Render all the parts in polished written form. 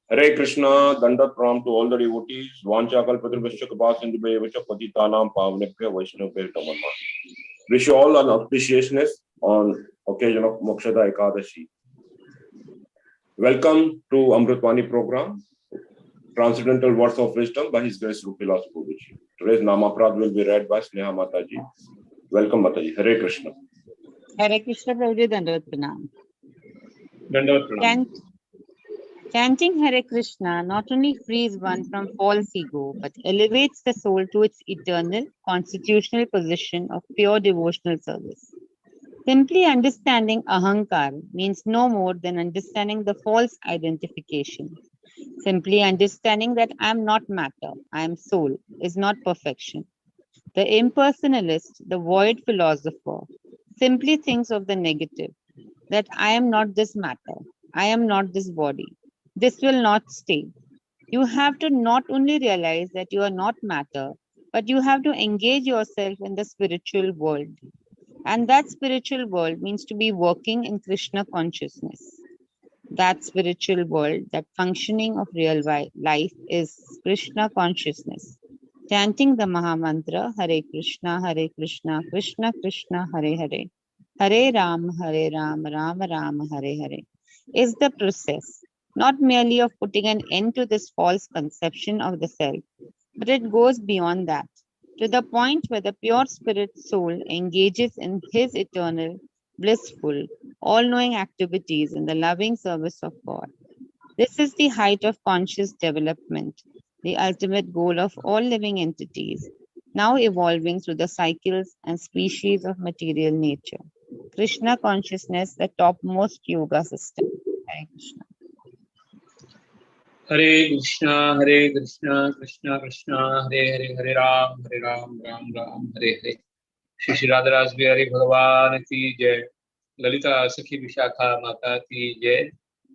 Hare Krishna, Dandat Pranam to all the devotees. Vancha kalpatrubhasya kapasindubhayavacha patitanam pavnebhyo vaishnavabhyo namo namaha. Wish you all an auspiciousness on occasion of Mokshada Ekadashi. Welcome to Amrutvani program, Transcendental Words of Wisdom by His Grace Rupavilas. Today's Namaprad will be read by Sneha Mataji. Welcome Mataji. Hare Krishna. Hare Krishna Prabhuji, Dandavat Pranam. Dandavat Pranam. Chanting Hare Krishna not only frees one from false ego, but elevates the soul to its eternal, constitutional position of pure devotional service. Simply understanding Ahankar means no more than understanding the false identification. Simply understanding that I am not matter, I am soul, is not perfection. The impersonalist, the void philosopher, simply thinks of the negative, that I am not this matter, I am not this body. This will not stay. You have to not only realize that you are not matter, but you have to engage yourself in the spiritual world. And that spiritual world means to be working in Krishna consciousness. That spiritual world, that functioning of real life is Krishna consciousness. Chanting the Mahamantra, Hare Krishna, Krishna Krishna, Hare Hare, Hare Ram, Ram Ram, Hare Hare, is the process, not merely of putting an end to this false conception of the self, but it goes beyond that, to the point where the pure spirit soul engages in his eternal, blissful, all-knowing activities in the loving service of God. This is the height of conscious development, the ultimate goal of all living entities, now evolving through the cycles and species of material nature. Krishna consciousness, the topmost yoga system. Hare Krishna. Hare Krishna, Krishna Krishna, Hare Hare, Ram, Ram Ram, Hare Hare. Shri Radharaj Bihari Bhagavan ki jai, Lalita Sakhi Vishakha Mata ki jai,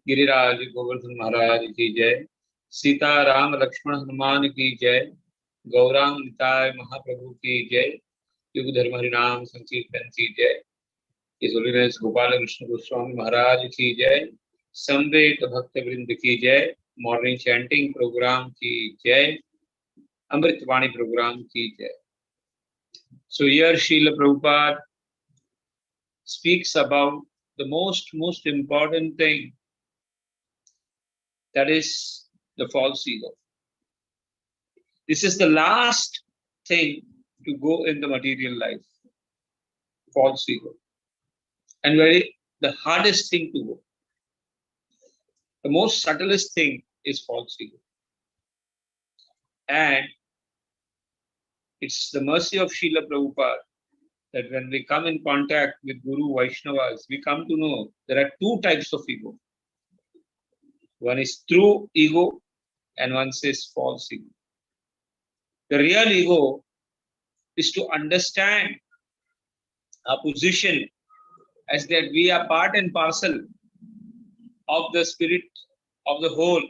Giriraj Govardhan Maharaj ki jai, Sita Ram Lakshman Hanuman ki jai, Gaurang Nitai Mahaprabhu ki jai, Yug Dharma Harinam Sankirtan ki jai, His Holiness Gopala Krishna Goswami Maharaj ki jai, Samved Bhakta Vrind ki jai, Morning Chanting Program ki jai, Amrutvani Program ki jai. So here Srila Prabhupada speaks about the most important thing, that is the false ego. This is the last thing to go in the material life, false ego, and the hardest thing to go. The most subtlest thing is false ego. And it's the mercy of Srila Prabhupada that when we come in contact with Guru Vaishnavas, we come to know there are two types of ego. One is true ego and one says false ego. The real ego is to understand our position as that we are part and parcel of the spirit of the whole.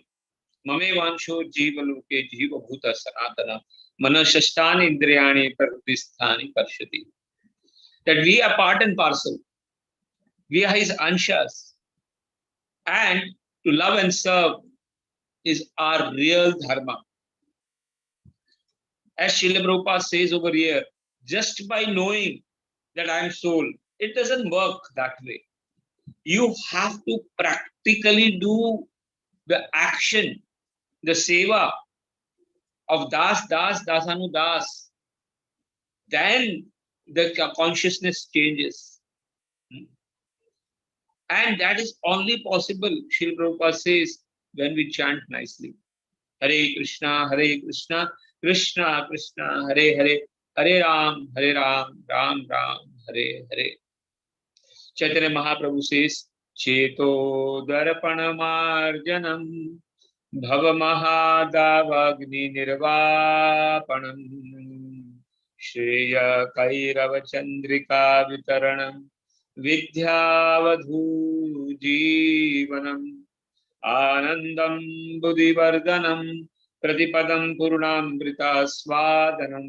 Mame vansho jiva loke jiva bhuta sanatana manashashtani indriyani pratisthani parshati. That we are part and parcel. We are his anshas. And to love and serve is our real dharma. As Srila Prabhupada says over here, just by knowing that I am soul, it doesn't work that way. You have to practically do the action, the seva of das, dasanu, das. Then the consciousness changes. And that is only possible, Srila Prabhupada says, when we chant nicely. Hare Krishna, Krishna Krishna, Hare Hare, Hare Ram, Ram Ram, Hare Hare. Chaitanya Mahaprabhu says, Cheto Darpanamarjanam Bhava Mahadavagni Nirvapanam Shreya Kairava Chandrika Vitaranam Vidyavadhu Jivanam Anandam Buddhivardhanam Pratipadam Purnamrita Swadanam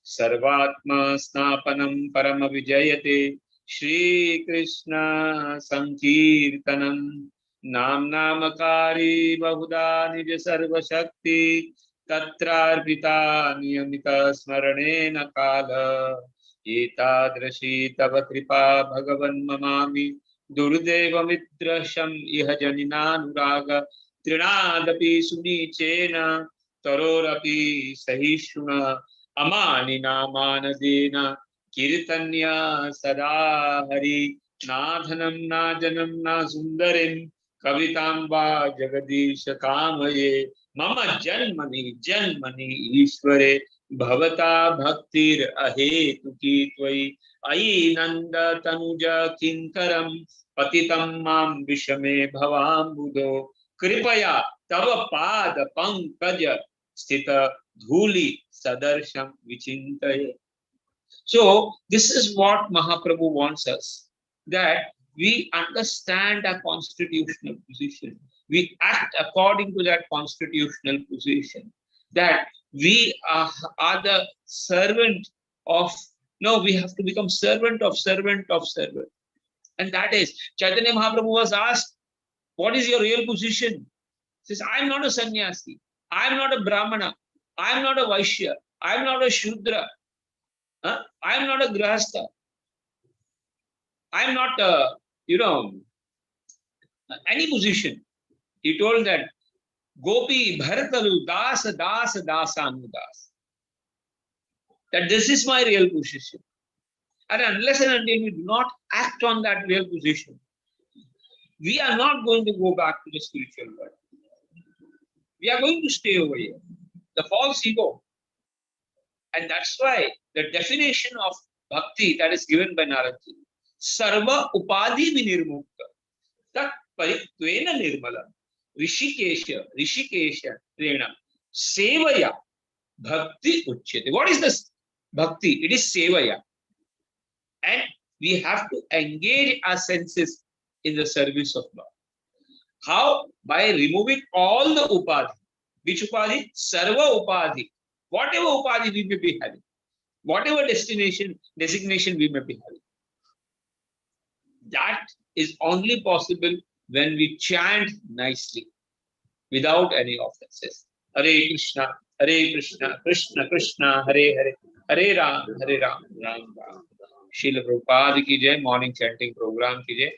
Sarvatma Snapanam Parama Vijayate Shri Krishna Sankirtanam Nam Namakari Bahuda Nija Sarva Shakti Tatrarpita Niyamita Smaranena Kala Etadrashi Tava Kripa Bhagavan Mamami Durudeva Mitrasham Iha Janinanuraga Trinadapi Sunichena Tarorapi Sahishuna Amani Namanadena Kirtanya Sada Hari Nadhanam Najanam Na Sundarim Kavitamba Jagadisha Kamaye Mama Janmani Janmani Ishware Bhavata Bhaktir Ahetuki Tvai Ai Nanda Tanuja Kinkaram Patitam Mam Vishame Bhavam Buddho Kripaya Tava Pada Pankaja Stita Dhuli Sadarsham Vichintaye. So this is what Mahaprabhu wants us, that we understand our constitutional position. We act according to that constitutional position. That we are the servant of, no, we have to become servant of servant of servant. And that is, Chaitanya Mahaprabhu was asked, what is your real position? He says, I am not a sannyasi. I am not a brahmana. I am not a vaishya. I am not a shudra. I am not a grahastha. I am not any position. He told that Gopi Bharatalu Dasa Dasa Dasanudas. That this is my real position. And unless and until we do not act on that real position, we are not going to go back to the spiritual world. We are going to stay over here. The false ego. And that's why the definition of bhakti that is given by Naradji, Sarva Upadhi Vinirmukta, Tat Paritvena Nirmala, Rishikesha Rena, Sevaya, Bhakti Uchyate. What is this bhakti? It is Sevaya. And we have to engage our senses in the service of Lord. How? By removing all the upadhi. Which upadhi? Sarva upadhi. Whatever upadhi we may be having, whatever designation we may be having, that is only possible when we chant nicely, without any offenses. Hare Krishna, Krishna Krishna, Hare Hare, Hare Ram, Ram Ram. Srila Prabhupada ki jai, morning chanting program ki jai.